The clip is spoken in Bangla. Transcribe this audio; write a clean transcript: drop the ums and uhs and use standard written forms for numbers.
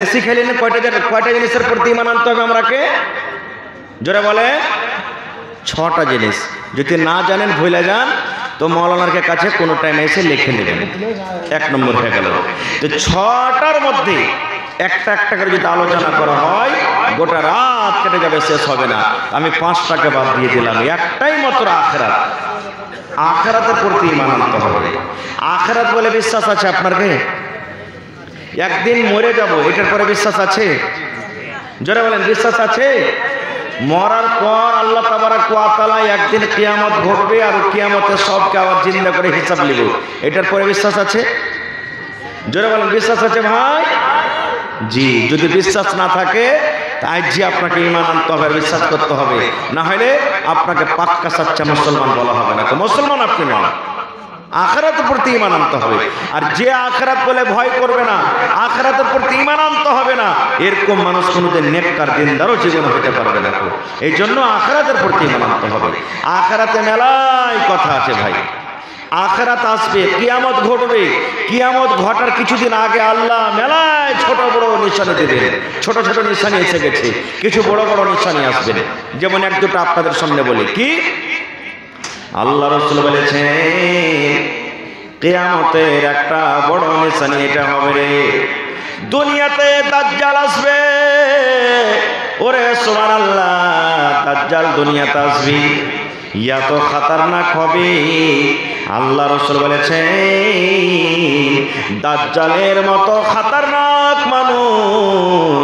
শিখাইলেন কয়টা জিনিসের প্রতি ঈমান আনতে হবে আমরাকে? জোরে বলে, 6টা জিনিস। যদি না জানেন ভুলে যান তো মৌলানার কাছে কোনো টাইমে এসে লিখে নেবেন। 1 নম্বর হয়ে গেল। তো 6টার মধ্যে একটা একটা করে যদি আলোচনা করা হয় গোটা রাত কেটে যাবে, শেষ হবে না। আমি 5টাকে বাদ দিয়ে দিলাম, একটাই মাত্র আখিরাত। আখিরাতের প্রতি ঈমান আনতে হবে। আখিরাত বলে বিশ্বাস আছে আপনার কে? একদিন মরে যাব, এটার পরে বিশ্বাস আছে? জোরে বলেন, বিশ্বাস আছে? মরার পর আল্লাহ তাবারক ওয়া তাআলা একদিন কিয়ামত ঘটবে, আর কিয়ামতে সবকে আবার জিন্দা করে হিসাব নিব, এটার পরে বিশ্বাস আছে? জোরে বলেন, বিশ্বাস আছে ভাই? জি। যদি বিশ্বাস না থাকে তাই যে আপনাকে ঈমান আনতে হবে, বিশ্বাস করতে হবে, না হলে আপনাকে পাক্কা সাচ্চা মুসলমান বলা হবে না। তো মুসলমান আপনি নন। আখিরাতের প্রতি ঈমান আনতে হবে। আর যে আখিরাত বলে ভয় করবে না, আখিরাতের প্রতি ঈমান আনতে হবে না, এরকম মানুষ কোনোদিন নেককার দিনদারও জীবনে হতে পারবে না। এই জন্য আখিরাতের প্রতি ঈমান আনতে হবে। আখিরাতে মেলায় কথা আছে ভাই। আখিরাত আসবে, কিয়ামত ঘটবে। কিয়ামত ঘটার কিছুদিন আগে আল্লাহ মেলায় ছোট বড় নিশানি দেবেন। ছোট ছোট নিশানি এসে গেছে, কিছু বড় বড় নিশানি আসবে। যেমন 1-2টা আপনাদের সামনে বলি। কি? আল্লাহ রাসূল বলেছেন কিয়ামতের একটা বড় নিশানি এটা হবে রে, দুনিয়াতে দাজ্জাল আসবে। ওরে সুবহানাল্লাহ, দাজ্জাল দুনিয়াতে আসবে, এত খতরনাক হবে। আল্লাহ রাসূল বলেছেন দাজ্জালের মতো খতরনাক মানুষ